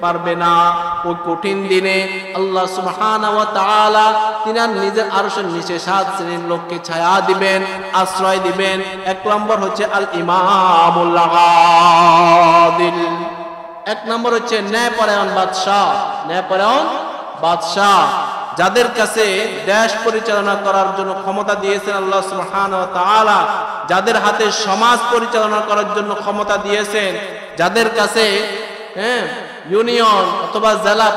পারবে না। ওই কঠিন দিনে আল্লাহ সুবহানাহু ওয়া তাআলা তিনি নিজের আরশের নিচে 7 শ্রেণীর লোককে ছায়া দিবেন, আশ্রয় দিবেন। 1 নম্বর হচ্ছে আল ইমামুল আদিল, 1 নম্বর হচ্ছে ন্যায়পরায়ণ বাদশাহ। ন্যায়পরায়ণ বাদশাহ যাদের কাছে দেশ পরিচালনা করার জন্য ক্ষমতা দিয়েছেন আল্লাহ সুবহানাহু ওয়া তাআলা, যাদের হাতে সমাজ পরিচালনা করার জন্য ক্ষমতা দিয়েছেন, যাদের কাছে ইউনিয়ন অথবা জেলা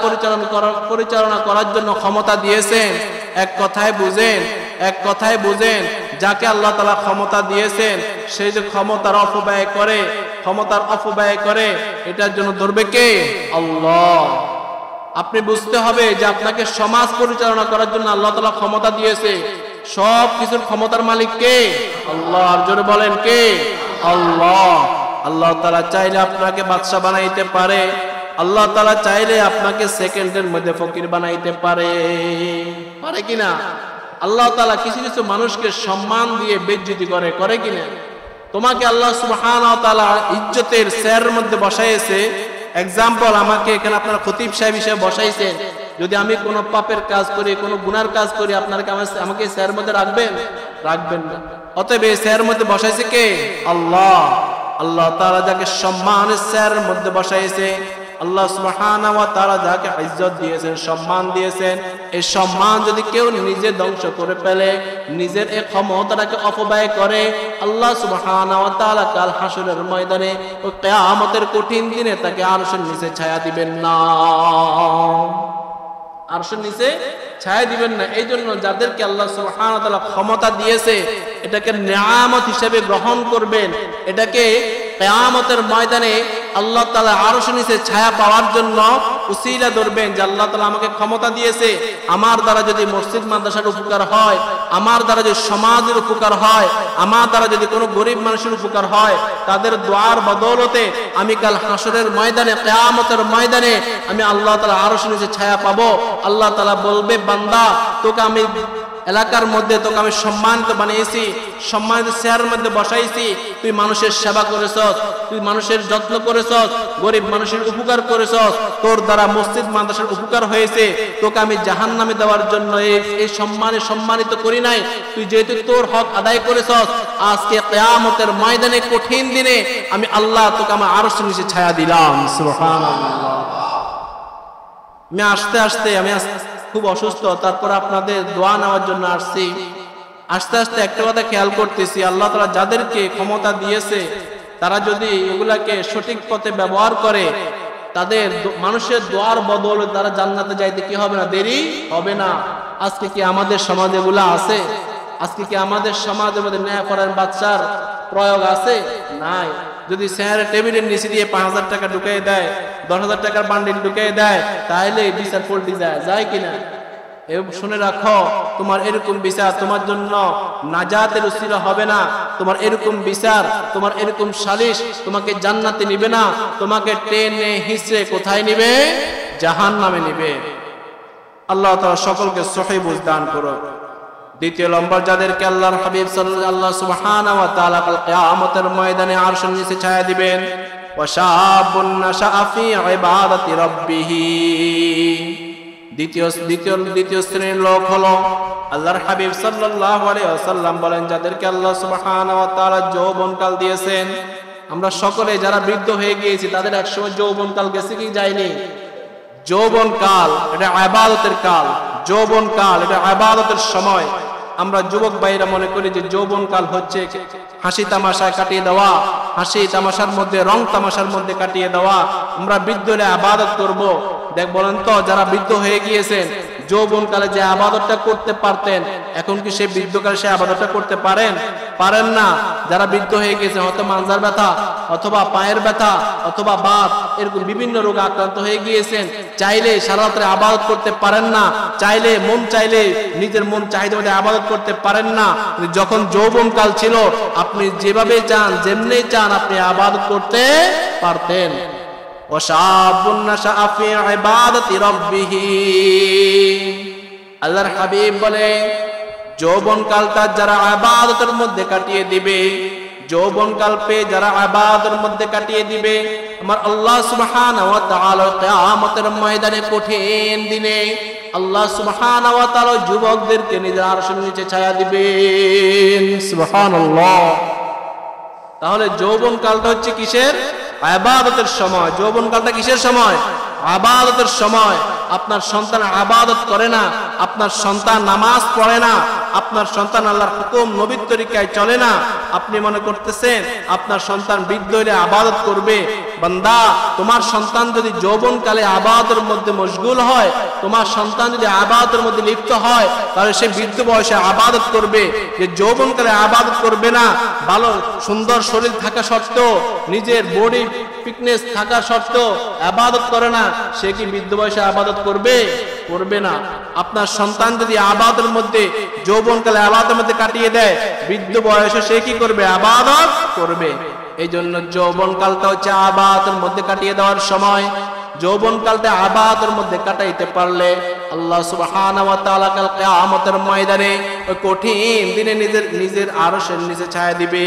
পরিচালনা করার জন্য ক্ষমতা দিয়েছেন, এক কথায় বুঝেন যাকে আল্লাহ তাআলা ক্ষমতা দিয়েছেন সেই যে ক্ষমতার অপব্যয় করে এটার জন্য ধরবে কে? আল্লাহ। আপনি বুঝতে হবে যে আপনাকে সমাজ পরিচালনা করার জন্য আল্লাহ তাআলা ক্ষমতা দিয়েছে। সব কিছুর ক্ষমতার মালিক কে? আল্লাহ। আর জোরে বলেন কে? আল্লাহ। আল্লাহ তাআলা চাইলে আপনাকে বাদশা বানাইতে পারে, আল্লাহ তাআলা চাইলে আপনাকে সেকেন্ডের মধ্যে ফকির বানাইতে পারে কিনা? আল্লাহ তাআলা কিছু কিছু মানুষকে সম্মান দিয়ে বেইজ্জতি করে কিনা? তোমাকে আল্লাহ সুবহানাহু ওয়া তাআলা ইজ্জতের চেয়ারের মধ্যে বসাইছে। এক্সাম্পল, আমাকে এখানে আপনারা খতিব সাহেব হিসেবে বসাইছেন। যদি আমি কোনো পাপের কাজ করি, কোনো গুনার কাজ করি, আপনারা আমাকে চেয়ারের মধ্যে রাখবেন না। অতএব এই চেয়ারের মধ্যে বসাইছে কে? আল্লাহ। আল্লাহ তাআলা যাকে সম্মানের চেয়ারের মধ্যে বসাইছে, আল্লাহ সুবহানাহু ওয়া তাআলা যাকে ইজ্জত দিয়েছেন, সম্মান দিয়েছেন, এই সম্মান যদি কেউ নিজে ধ্বংস করে ফেলে, নিজের এই ক্ষমতাটাকে অপব্যয় করে, আল্লাহ সুবহানাহু ওয়া তাআলা কাল হাসরের ময়দানে ও কিয়ামতের কঠিন দিনে তাকে আরশের নিচে ছায়া দিবেন না। আরশের নিচে ছায়া দিবেন না। এই জন্য যাদেরকে আল্লাহ সুবহানাহু ওয়া তাআলা ক্ষমতা দিয়েছে এটাকে নিয়ামত হিসেবে গ্রহণ করবেন। এটাকে কিয়ামতের ময়দানে আল্লাহ তাআলা আরশের নিচে ছায়া পাওয়ার জন্য উসিলা ধরবেন যে আল্লাহ তাআলা আমাকে ক্ষমতা দিয়েছে, আমার দ্বারা যদি মসজিদ মাদ্রাসার উপকার হয়, আমার দ্বারা যদি সমাজের উপকার হয়, আমার দ্বারা যদি কোনো গরিব মানুষের উপকার হয়, তাদের দোয়ার বদৌলতে আমি কাল হাসরের ময়দানে, কিয়ামতের ময়দানে আমি আল্লাহ তাআলা আরশের নিচে ছায়া পাবো। আল্লাহ তাআলা বলবে, বান্দা তোকে আমি এলাকার মধ্যে তোকে আমি সম্মানিত বানিয়েছি, সম্মানিত চেয়ারের মধ্যে বসাইছি, তুই মানুষের সেবা করেছস, তুই মানুষের যত্ন করেছস, গরিব মানুষের উপকার করেছস, তোর দ্বারা মসজিদ মাদ্রাসার উপকার হয়েছে, তোকে আমি জাহান্নামে দেওয়ার জন্য এই সম্মানিত করি নাই। তুই যেহেতু তোর হক আদায় করেছস, আজকে কিয়ামতের ময়দানে কঠিন দিনে আমি আল্লাহ তোকে আমার আরশের নিচে ছায়া দিলাম। সুবহানাল্লাহ। আমি খুব অসুস্থ, তারপর আপনাদের দোয়া নেওয়ার জন্য আসছি। আস্তে আস্তে একটা কথা খেয়াল করতেছি, আল্লাহ তাআলা যাদেরকে ক্ষমতা দিয়েছে তারা যদি এগুলাকে সঠিক পথে ব্যবহার করে, তাদের মানুষের দোয়ার বদলে তারা জান্নাতে যাইতে কি হবে না? দেরি হবে না। আজকে কি আমাদের সমাজে এগুলা আছে? আজকে কি আমাদের সমাজের মধ্যে ন্যায়পরায়ণ বাদশার প্রয়োগ আছে? নাই। যদি চেয়ারের টেবিলের নিচে দিয়ে 5,000 টাকা ঢুকিয়ে দেয়, 10,000 টাকার বান্ডিল ঢুকিয়ে দেয়, তাহলে বিচার পল্টি যায় কিনা? শুনে রাখো, তোমার এরকম বিচার তোমার জন্য নাজাতের উসিলা হবে না। তোমার এরকম বিচার, তোমার এরকম সালিশ তোমাকে জান্নাতে নিবে না, তোমাকে টেনে হিঁচড়ে কোথায় নিবে? জাহান্নামে নিবে। আল্লাহ তাআলা সকলকে সহিহ বুঝ দান করুন। দ্বিতীয় নম্বর, যাদেরকে আল্লাহর হাবিব সাল্লাল্লাহু সুবহানাহু ওয়া তাআলা কাল কিয়ামতের ময়দানে আরশের নিচে ছায়া দিবেন, ওয়া শাবুন নাশাআ ফি ইবাদাতি রাব্বিহ। দ্বিতীয় শ্রেণীর লোক হলো আল্লাহর হাবিব সাল্লাল্লাহু আলাইহি ওয়াসাল্লাম বলেন, যাদেরকে আল্লাহ সুবহানাহু ওয়া তাআলা যৌবনকাল দিয়েছেন। আমরা সকলে যারা বৃদ্ধ হয়ে গিয়েছি তাদের একসময় যৌবনকাল গেছে কি যায়নি? যৌবনকাল এটা ইবাদতের কাল, যৌবনকাল এটা ইবাদতের সময়। আমরা যুবক ভাইরা মনে করি যে যৌবনকাল হচ্ছে হাসি তামাশায় কাটিয়ে দেওয়া, হাসি তামাশার মধ্যে, রং তামাশার মধ্যে কাটিয়ে দেওয়া। আমরা বৃদ্ধ হলে ইবাদত করব। বলেন তো, যারা বৃদ্ধ হয়ে গিয়েছেন যৌবনকালে যে ইবাদতটা করতে পারতেন, এখন কি সেই বৃদ্ধকালে সেই ইবাদতটা করতে পারেন না? যারা বৃদ্ধ হয়ে গিয়েছে, হয়তো মানজার ব্যথা অথবা পায়ের ব্যথা অথবা বাত, এরকম বিভিন্ন রোগে আক্রান্ত হয়ে গিয়েছেন, চাইলে সারা রাত্রে ইবাদত করতে পারেন না, চাইলে নিজের মন চাহিদা মতো ইবাদত করতে পারেন না। যখন যৌবনকাল ছিল, আপনি যেভাবে চান, যেমনি চান, আপনি ইবাদত করতে পারতেন। ওয়াশাবুন নাশাআ ফি ইবাদাতি রাব্বিহ। আল্লাহর হাবিব বলে, যৌবনকালটা যারা ইবাদতের মধ্যে কাটিয়ে দিবে, যৌবনকাল পেয়ে যারা ইবাদতের মধ্যে কাটিয়ে দিবে, আমার আল্লাহ সুবহানাহু ওয়া তাআলা কিয়ামতের ময়দানে কঠিন দিনে আল্লাহ সুবহানাহু ওয়া তাআলা যুবকদেরকে নিজের আরশের নিচে ছায়া দিবেন। সুবহানাল্লাহ। তাহলে যৌবনকালটা হচ্ছে কিসের? ইবাদতের সময়। যৌবনকালটা কিসের সময়? ইবাদতের সময়। আপনার সন্তান ইবাদত করে না, আপনার সন্তান নামাজ পড়ে না, আপনার সন্তান আল্লাহর হুকুম নবীর তরিকায় চলে না, আপনি মনে করতেছেন আপনার সন্তান বৃদ্ধ হলে ইবাদত করবে। বান্দা, তোমার সন্তান যদি যৌবনকালে ইবাদতের মধ্যে মশগুল হয়, তোমার সন্তান যদি ইবাদতের মধ্যে লিপ্ত হয়, তাহলে সে বৃদ্ধ বয়সে ইবাদত করবে। যে যৌবনকালে ইবাদত করবে না, ভালো সুন্দর শরীর থাকা সত্ত্বেও, নিজের বডি ফিটনেস থাকা সত্ত্বেও ইবাদত করে না, সে কি বৃদ্ধ বয়সে ইবাদত করবে? করবে না। আপনার সন্তান যদি ইবাদতের মধ্যে যৌবনকালে ইবাদতের মধ্যে কাটিয়ে দেয়, বৃদ্ধ বয়সে সে কি করবে? ইবাদত করবে। এই জন্য যৌবনকালটা হচ্ছে ইবাদতের মধ্যে কাটিয়ে দেওয়ার সময়। যৌবনকালটা ইবাদতের মধ্যে কাটাইতে পারলে আল্লাহ সুবহানাহু ওয়া তাআলা কাল কিয়ামতের ময়দানে ওই কঠিন দিনে নিজের আরশের নিচে ছায়া দিবে।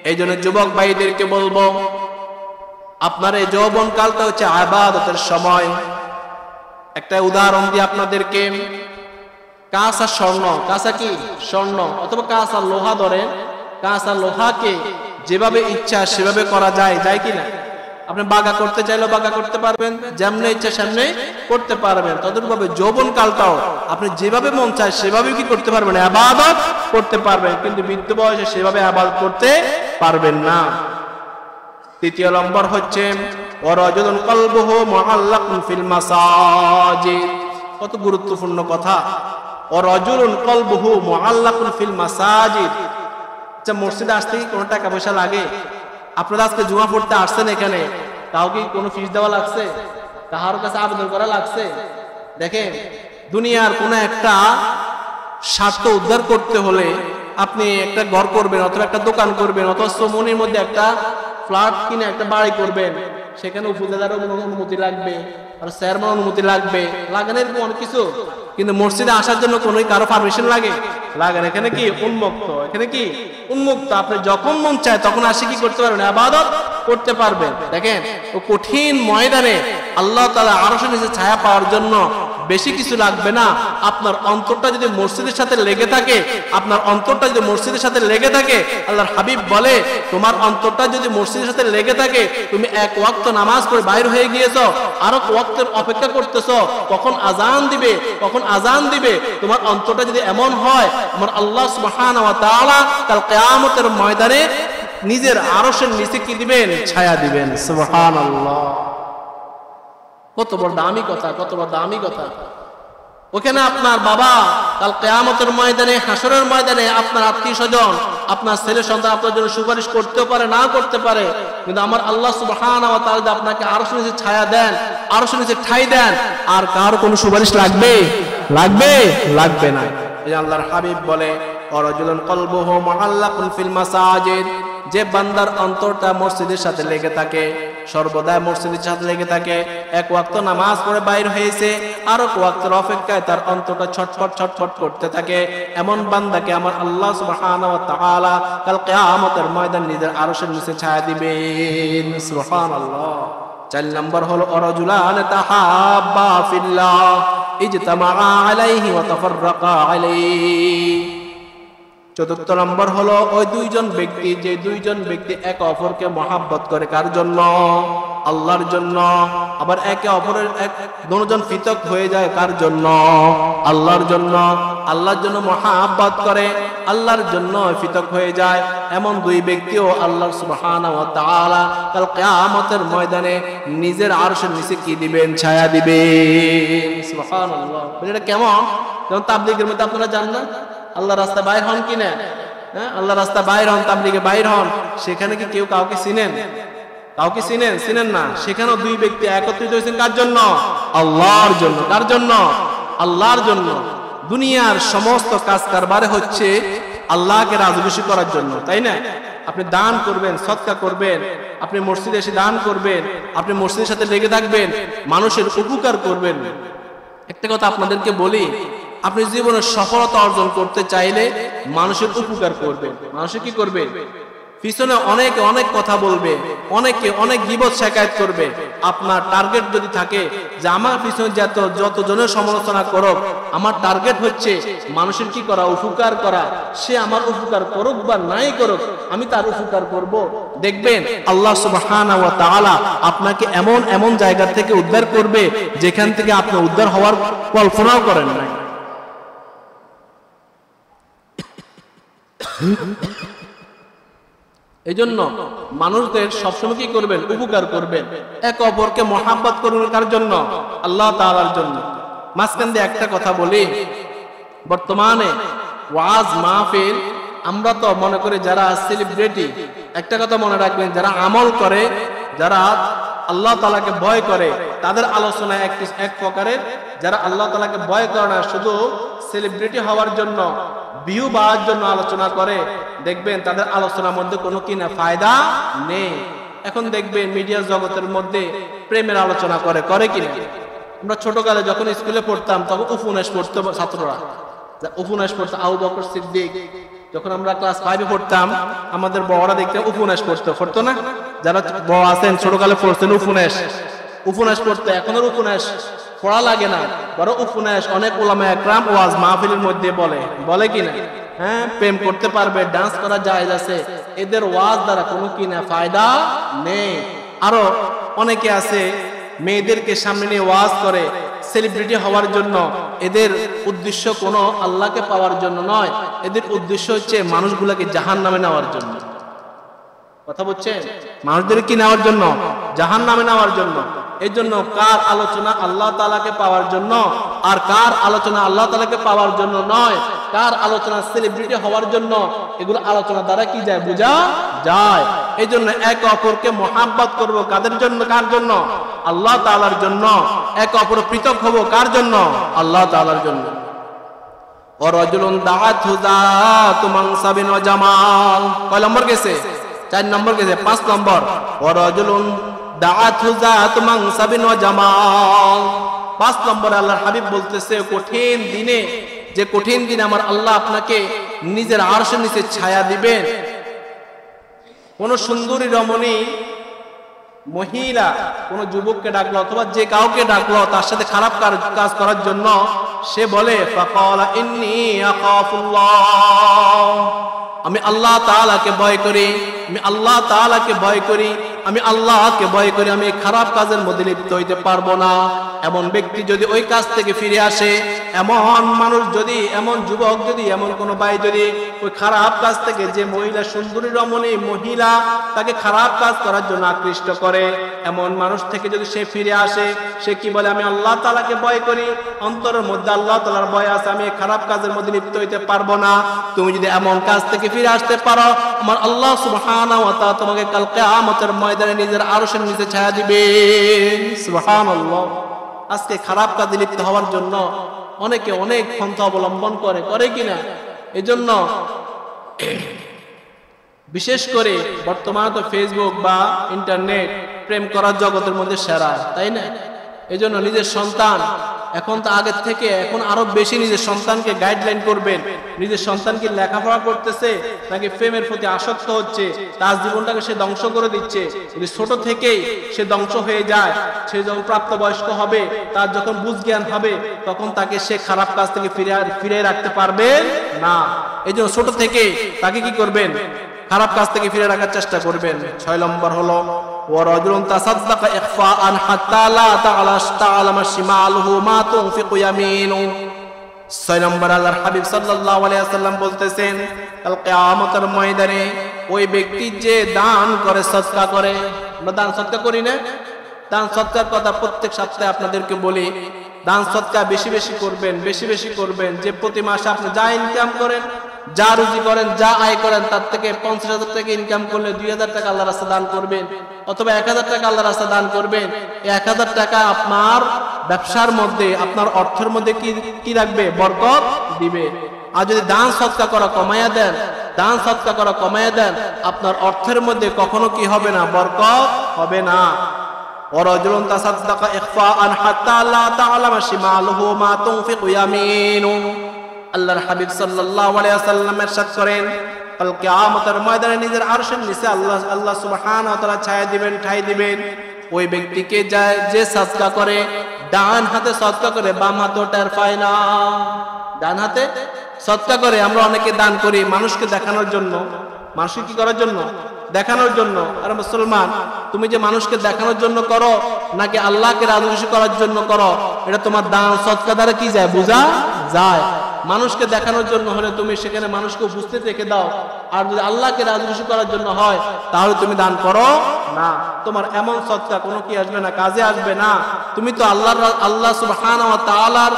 এই জন্য যুবক ভাইদেরকে বলবো, আপনার এই যৌবনকালটা হচ্ছে ইবাদতের সময়। একটা উদাহরণ দিই আপনাদেরকে। কাঁচা স্বর্ণ, কাঁচা কি স্বর্ণ অথবা কাঁচা লোহা ধরেন, কাঁচা লোহাকে যেভাবে ইচ্ছা সেভাবে করা যায়, যায় কি না? আপনি বাগা করতে চাইলেও বাগা করতে পারবেন, যেমনে ইচ্ছা সামনে করতে পারবেন। তদুরূপভাবে যৌবনকালটাও আপনি যেভাবে মন চায় সেভাবে কি করতে পারবেন? ইবাদত করতে পারবেন, কিন্তু বৃদ্ধ বয়সে সেভাবে ইবাদত করতে পারবেন না। তৃতীয় নম্বর হচ্ছে ওয়ারাজুলুন কলবুহু মুআল্লাকুন ফিল মাসাজিদ। কত গুরুত্বপূর্ণ কথা। ওয়ারাজুলুন কলবুহু মুআল্লাকুন ফিল মাসাজিদ। আচ্ছা, মসজিদে আসতে কি কোনো টাকা পয়সা লাগে? আপনারা আজকে জুমা পড়তে আসছেন, এখানে কাউকে কোনো ফিস দেওয়া লাগছে? কাহার কাছে আবেদন করা লাগছে? দেখেন, দুনিয়ার কোনো একটা স্বার্থ উদ্ধার করতে হলে আপনি একটা ঘর করবেন অথবা একটা দোকান করবেন অথবা সমনির মধ্যে একটা ফ্ল্যাট কিনে একটা বাড়ি করবেন, সেখানে উপজেলার অনুমতি লাগবে, আর চেয়ারম্যান অনুমতি লাগবে, লাগে না এরকম অনেক কিছু। কিন্তু মসজিদে আসার জন্য কোনো কারো পারমিশন লাগে? লাগে না। এখানে কি উন্মুক্ত, এখানে কি উন্মুক্ত। আপনি যখন মন চায় তখন আসে কি করতে পারবেন? ইবাদত করতে পারবেন। দেখেন, ও কঠিন ময়দানে আল্লাহ তাআলা আরশের নিচে ছায়া পাওয়ার জন্য বেশি কিছু লাগবে না। আপনার অন্তরটা যদি মসজিদের সাথে লেগে থাকে, আপনার অন্তরটা যদি মসজিদের সাথে লেগে থাকে, আল্লাহর হাবিব বলে তোমার অন্তরটা যদি মসজিদের সাথে লেগে থাকে, তুমি এক ওয়াক্ত নামাজ পড়ে বাইরে হয়ে গিয়েছো, আরো ওয়াক্তের অপেক্ষা করতেছো কখন আজান দিবে, কখন আজান দিবে। তোমার অন্তরটা যদি এমন হয়, আমার আল্লাহ সুবহানাহু ওয়া তাআলা কাল কিয়ামতের ময়দানে নিজের আরশের নিচে কি দিবেন? ছায়া দিবেন। সুবহানাল্লাহ। কত বড় দামি কথা, কত বড় দামি কথা। ওখানে আপনার বাবা কাল কিয়ামতের ময়দানে, হাসরের ময়দানে আপনার আত্মীয় স্বজন, আপনার ছেলে সন্তান আপনার জন্য সুপারিশ করতেও পারে, না করতে পারে, কিন্তু আমার আল্লাহ সুবহানাহু ওয়া তাআলা আপনাকে আরশের নিচে ছায়া দেন, আরশের নিচে ঠাঁই দেন, আর কার কোনো সুপারিশ লাগবে? লাগবে? লাগবে না। এই আল্লাহর হাবিব বলে ওয়ারাজুলুন কলবুহু মুআল্লাকুন ফিল মাসাজিদ। যে বান্দার অন্তরটা মসজিদের সাথে লেগে থাকে, সর্বদা মসজিদের সাথে লেগে থাকে, এক ওয়াক্ত নামাজ পড়ে বাইর হয়েছে, আর এক ওয়াক্তের অপেক্ষায় তার অন্তরটা ছটফট ছটফট করতে থাকে, এমন বান্দাকে আমার আল্লাহ সুবহানাহু ওয়া তাআলা কাল কিয়ামতের ময়দানে নিজের আরশের নিচে ছায়া দিবেন। সুবহানাল্লাহ। 4 নম্বর হলো ওয়ারাজুলান তাহাব্বা ফিল্লাহ ইজতামা আলাইহি ওয়া তাফাররাকা আলাইহি। 4 নম্বর হলো ওই দুইজন ব্যক্তি, যে দুইজন ব্যক্তি একে অপরকে মহাব্বত করে, কার জন্য? আল্লাহর জন্য। আবার একে অপরের দুজন পৃথক হয়ে যায়, কার জন্য? আল্লাহর জন্য। আল্লাহর জন্য মহাব্বত করে, আল্লাহর জন্য পৃথক হয়ে যায়, এমন দুই ব্যক্তিও আল্লাহ সুবহানাহু ওয়া তাআলা কাল কিয়ামতের ময়দানে নিজের আরশের নিচে কি দিবেন? ছায়া দিবেন। সুবহানাল্লাহ। এটা কেমন? যেমন তাবলীগের মধ্যে আপনারা জান না, আল্লাহ রাস্তা বাইর হন কিনা? হ্যাঁ, আল্লাহ রাস্তা বাইর হন, তাবলীগে বাইর হন, সেখানে কি কেউ কাউকে চিনেন? কাউকে চিনেন? চিনেন না। সেখানেও দুই ব্যক্তি একত্রিত হয়েছেন, কার জন্য? আল্লাহর জন্য। কার জন্য? আল্লাহর জন্য। দুনিয়ার সমস্ত কাজ কারবারে হচ্ছে আল্লাহকে রাজি খুশি করার জন্য, তাই না? আপনি দান করবেন, সদকা করবেন, আপনি মসজিদে এসে দান করবেন, আপনি মসজিদের সাথে লেগে থাকবেন, মানুষের উপকার করবেন। একটা কথা আপনাদেরকে বলি, আপনি জীবনে সফলতা অর্জন করতে চাইলে মানুষের উপকার করবেন। মানুষের কি করবেন? পিছনে অনেকে অনেক কথা বলবে, অনেকে অনেক গীবত শিকায়ত করবে। আপনার টার্গেট যদি থাকে যে আমার পিছনে যত জনের সমালোচনা করুক, আমার টার্গেট হচ্ছে মানুষের কি করা? উপকার করা। সে আমার উপকার করুক বা নাই করুক, আমি তার উপকার করব। দেখবেন আল্লাহ সুবহানাহু ওয়া তাআলা আপনাকে এমন এমন জায়গা থেকে উদ্ধার করবে যেখান থেকে আপনি উদ্ধার হওয়ার কল্পনাও করেন নাই। এই জন্য মানুষদের সবসময় কি করবেন? উপকার করবেন। এক অপরকে মহাব্বত করুন। কার জন্য? আল্লাহ তাআলার জন্য। মাঝখান দিয়ে একটা কথা বলি, বর্তমানে ওয়াজ মাহফিল আমরা তো মনে করি যারা সেলিব্রিটি, একটা কথা মনে রাখবেন, যারা আমল করে, যারা আল্লাহ তাআলাকে ভয় করে, তাদের আলোচনা এক প্রকারের। যারা আল্লাহ তাআলাকে ভয় করে না, শুধু সেলিব্রিটি হওয়ার জন্য, ভিউ পাওয়ার জন্য আলোচনা করে, দেখবেন তাদের আলোচনার মধ্যে কোনো কিনা ফায়দা নেই। এখন দেখবেন মিডিয়া জগতের মধ্যে প্রেমের আলোচনা করে কিনা? আমরা ছোটকালে যখন স্কুলে পড়তাম তখন উপন্যাস পড়তো ছাত্ররা, উপন্যাস পড়তো। আবু বকর সিদ্দিক, যখন আমরা ক্লাস 5-এ পড়তাম আমাদের বড়রা দেখতে উপন্যাস পড়তো না? যারা বড় আছেন ছোটকালে পড়ছেন উপন্যাস পড়তে, এখন আর উপন্যাস পড়া লাগে না। বড় উপন্যাস অনেক উলামা একরাম ওয়াজ মাহফিলের মধ্যে বলে কিনা? হ্যাঁ, প্রেম করতে পারবে, ডান্স করা জায়েজ আছে। এদের ওয়াজ দ্বারা কোনো কিনা ফায়দা নেই। আরো অনেকে আছে মেয়েদেরকে সামনে নিয়ে ওয়াজ করে সেলিব্রিটি হওয়ার জন্য। এদের উদ্দেশ্য কোনো আল্লাহকে পাওয়ার জন্য নয়, এদের উদ্দেশ্য হচ্ছে মানুষগুলোকে জাহান্নামে নেওয়ার জন্য। কথা বলছেন? মানুষদের কি নেওয়ার জন্য? জাহান্নামে নেওয়ার জন্য। এই জন্য কার আলোচনা আল্লাহ তাআলাকে পাওয়ার জন্য, আর কার আলোচনা আল্লাহ তাআলাকে পাওয়ার জন্য নয়, কার আলোচনা সেলিব্রিটি হওয়ার জন্য, এগুলো আলোচনা দ্বারা কি যায়? বোঝা যায়। এই জন্য একে অপরকে মহাব্বত করব। কাদের জন্য? কার জন্য? আল্লাহ তাআলার জন্য। একে অপর পৃথক হব কার জন্য? আল্লাহ তাআলার জন্য। ওয়ারাজুলুন দাআতহু যাতু মানসাবিন ওয়া জামাল। কয় নম্বর গেছে? 4 নম্বর গেছে। 5 নম্বর, ওয়ারাজুলুন দাআতহু যাতু মানসাবিন ওয়া জামাল। 5 নম্বর আল্লাহর হাবিব বলতেছে, কঠিন দিনে আমার আল্লাহ আপনাকে নিজের আরশের নিচে ছায়া দিবেন। কোন সুন্দরী রমণী মহিলা কোন যুবককে ডাকলো অথবা যে কাউকে ডাকলো তার সাথে খারাপ কাজ করার জন্য, সে বলে ফাকালা ইন্নী আখাফুল্লাহ, আমি আল্লাহ তাআলাকে ভয় করি, আমি আল্লাহ তাআলাকে ভয় করি, আমি আল্লাহকে ভয় করি, আমি খারাপ কাজের মধ্যে লিপ্ত হইতে পারবো না। এমন ব্যক্তি যদি ওই কাজ থেকে ফিরে আসে, এমন মানুষ যদি, এমন যুবক যদি, এমন কোন ভাই যদি ওই খারাপ কাজ থেকে, যে মহিলা সুন্দরী রমণী মহিলা তাকে খারাপ কাজ করার জন্য আকৃষ্ট করে, এমন মানুষ থেকে যদি সে ফিরে আসে, সে কি বলে? আমি আল্লাহ তাআলাকে ভয় করি, অন্তরের মধ্যে আল্লাহ তাআলার ভয় আছে, আমি খারাপ কাজের মধ্যে লিপ্ত হইতে পারবো না। তুমি যদি এমন কাজ থেকে ফিরে আসতে পারো, আমার আল্লাহ সুবহানাহু ওয়া তাআলা তোমাকে কাল কিয়ামতের ময়দানে নিজের আরশের নিচে ছায়া দিবেন। সুবহানাল্লাহ। আজকে খারাপ কাজে লিপ্ত হওয়ার জন্য অনেকে অনেক পন্থা অবলম্বন করে কিনা? এই জন্য বিশেষ করে বর্তমানে তো ফেসবুক বা ইন্টারনেট প্রেম করার জগতের মধ্যে সেরা, তাই না? এই জন্য নিজের সন্তান, এখন তো আগের থেকে এখন আরো বেশি নিজের সন্তানকে গাইডলাইন করবেন। নিজের সন্তানকে লেখাপড়া করতেছে নাকি প্রেমের প্রতি আসক্ত হচ্ছে, তার জীবনটাকে সে ধ্বংস করে দিচ্ছে। যদি ছোট থেকেই সে ধ্বংস হয়ে যায়, সে যখন প্রাপ্তবয়স্ক হবে, তার যখন বুঝ জ্ঞান হবে, তখন তাকে সে খারাপ কাজ থেকে ফিরে রাখতে পারবে না। এই জন্য ছোট থেকেই তাকে কি করবেন? খারাপ কাজ থেকে ফিরে রাখার চেষ্টা করবেন। 6 নম্বর হলো ওয়ারাজুলুন তাসাদদাকা ইখফাআন হাত্তা লা তা'লামা শিমালুহু মা তুনফিকু ইয়ামিনু। 6 নম্বর আল্লাহর হাবিব সাল্লাল্লাহু আলাইহি ওয়াসাল্লাম বলতেছেন, কাল কিয়ামতের ময়দানে ওই ব্যক্তি যে দান করে, সদকা করে, আমরা দান সদকা করি না? দান সদকার কথা প্রত্যেক সপ্তাহে আপনাদেরকে বলি। দান সদকা বেশি বেশি করবেন। যে প্রতি মাসে আপনি যা ইনকাম করেন, যা রুজি করেন, যা আয় করেন, তার থেকে 50,000 টাকা ইনকাম করলে 2,000 টাকা আল্লাহর রাস্তায় দান করবেন, অথবা 1,000 টাকা আল্লাহর রাস্তায় দান করবেন। এই 1,000 টাকা আপনার ব্যবসার মধ্যে, আপনার অর্থের মধ্যে কি রাখবে? বরকত দিবে। আর যদি দান সদকা করা কমাইয়া দেন, আপনার অর্থের মধ্যে কখনো কি হবে না? বরকত হবে না। ওয়ারাজুলুন তাসাদদাকা ইখফাআন হাত্তা লা তা'লামা শিমালুহু মা তুনফিকু ইয়ামিনুহু। আল্লাহর হাবিব সাল্লাল্লাহু আলাইহি ওয়াসাল্লাম ইরশাদ করেন, কাল কিয়ামতের ময়দানে নিজের আরশের নিচে আল্লাহ সুবহানাহু ওয়া তাআলা ছায়া দিবেন, ঠাই দিবেন ওই ব্যক্তিকে যে সাদকা করে, ডান হাতে সাদকা করে, বাম হাতে টের পায় না। ডান হাতে সাদকা করে, আমরা অনেকে দান করি মানুষকে দেখানোর জন্য। মানুষকে কি করার জন্য? দেখানোর জন্য। আরে মুসলমান, তুমি যে মানুষকে দেখানোর জন্য করো নাকি আল্লাহকে রাজি খুশি করার জন্য করো, এটা তোমার দান সাদকা দ্বারা কি যায়? বোঝা যায়। মানুষকে দেখানোর জন্য হলে তুমি সেখানে মানুষকে উপস্থিত রেখে দাও, আর যদি আল্লাহকে রাজি খুশি করার জন্য হয় তাহলে তুমি দান করো না। তোমার এমন সাদকা কোনো কি আসবে না, কাজে আসবে না। তুমি তো আল্লাহ সুবহানাহু ওয়া তাআলার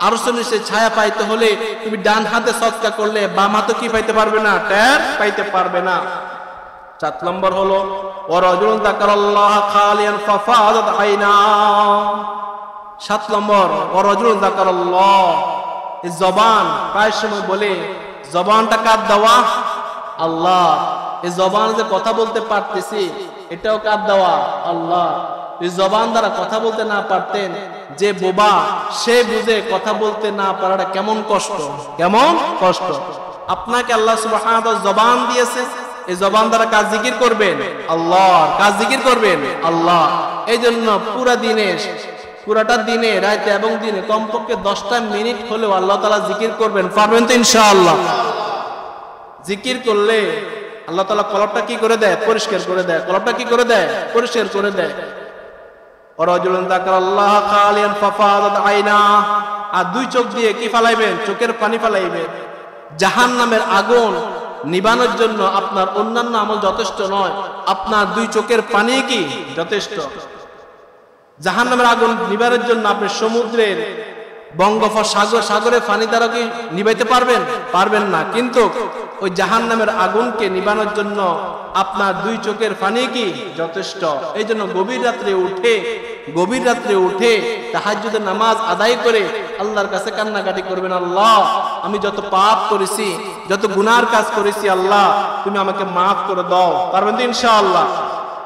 আরশের নিচে ছায়া পাইতে হলে তুমি ডান হাতে সাদকা করলে বাম হাতে কি পাইতে পারবে না? টের পাইতে পারবে না। 7 নম্বর হলো ওয়ারাজুলুন যাকারাল্লাহ খালিয়ান ফাফাদাত আইনা। 7 নম্বর ওয়ারাজুলুন যাকারাল্লাহ। এই জবান প্রায় সময় বলে, জবানটা কার দেওয়া? আল্লাহ। এই জবান যে কথা বলতে পারতেছি এটাও কার দেওয়া? আল্লাহ। এই জবান দ্বারা কথা বলতে না পারতেন যে বোবা, সে বুঝে কথা বলতে না পারাটা কেমন কষ্ট, কেমন কষ্ট। আপনাকে আল্লাহ সুবহানাহু ওয়া তাআলা জবান দিয়েছে, এই জবান দ্বারা কাজ জিকির করবেন আল্লাহ, কাজ জিকির করবেন আল্লাহ। এই জন্য পুরাটা দিনে, রাতে এবং দিনে কমপক্ষে 10টা মিনিট হলেও আল্লাহ তাআলা জিকির করবেন। পারবেন তো ইনশাআল্লাহ? জিকির করলে আল্লাহ তাআলা কলবটা কি করে দেয়? পরিষ্কার করে দেয়। কলবটা কি করে দেয়? পরিষ্কার করে দেয়। ওয়ারাজুলুন যাকারাল্লাহ খালিয়ান ফাফাদাত আইনা। আর 2 চোখ দিয়ে কি ফালাইবেন? চোখের পানি ফালাইবেন। জাহান্নামের আগুন নিবানোর জন্য আপনার অন্যান্য আমল যথেষ্ট নয়, আপনার 2 চোখের পানি কি যথেষ্ট। জাহান্নামের আগুন নিবানোর জন্য আপনি সমুদ্রের সাগরের পানি দ্বারা কি নিবাইতে পারবেন? পারবেন না। কিন্তু ওই জাহান্নামের আগুনকে নিবানোর জন্য আপনার 2 চোখের পানি কি যথেষ্ট। এই জন্য গভীর রাত্রে উঠে তাহাজ্জুদের নামাজ আদায় করে আল্লাহর কাছে কান্নাকাটি করবেন, আল্লাহ আমি যত পাপ করেছি, যত গুনার কাজ করেছি, আল্লাহ তুমি আমাকে মাফ করে দাও। পারবেন তো ইনশাআল্লাহ?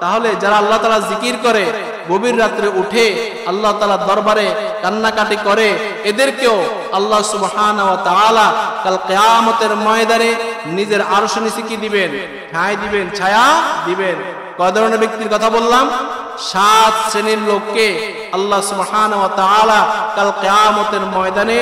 তাহলে যারা আল্লাহ তাআলা জিকির করে, গভীর রাত্রে উঠে আল্লাহ তাআলার দরবারে কান্নাকাটি করে, এদেরকেও আল্লাহ সুবহানাহু ওয়া তাআলা কাল কিয়ামতের ময়দানে নিজের আরশের নিচে কি দিবেন? ঠাঁই দিবেন, ছায়া দিবেন। কয় ধরনের ব্যক্তির কথা বললাম? 7 শ্রেণীর লোককে আল্লাহ সুবহানাহু ওয়া তাআলা কাল কিয়ামতের ময়দানে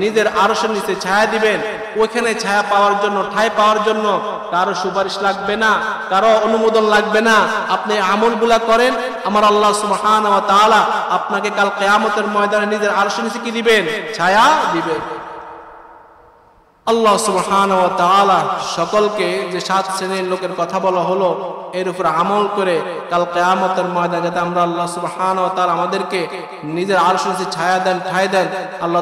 নিজের আরশের নিচে ছায়া দিবেন। ওইখানে ছায়া পাওয়ার জন্য, ঠাঁই পাওয়ার জন্য কারো সুপারিশ লাগবে না, কারো অনুমোদন লাগবে না। আপনি আমলগুলা করেন, আমার আল্লাহ সুবহানাহু ওয়া তাআলা আপনাকে কাল কিয়ামতের ময়দানে নিজের আরশের নিচে কি দিবেন? ছায়া দিবেন। আল্লাহ সুবহানাহু ওয়া তাআলা সকলকে যে 7 শ্রেণীর লোকের কথা বলা হলো এর উপর আমল করে কাল কিয়ামতের ময়দানে যাতে আমরা আল্লাহ সুবহানাহু ওয়া তাআলা আমাদেরকে নিজের আরশের নিচে ছায়া দেন, ঠাঁই দেন। আল্লাহ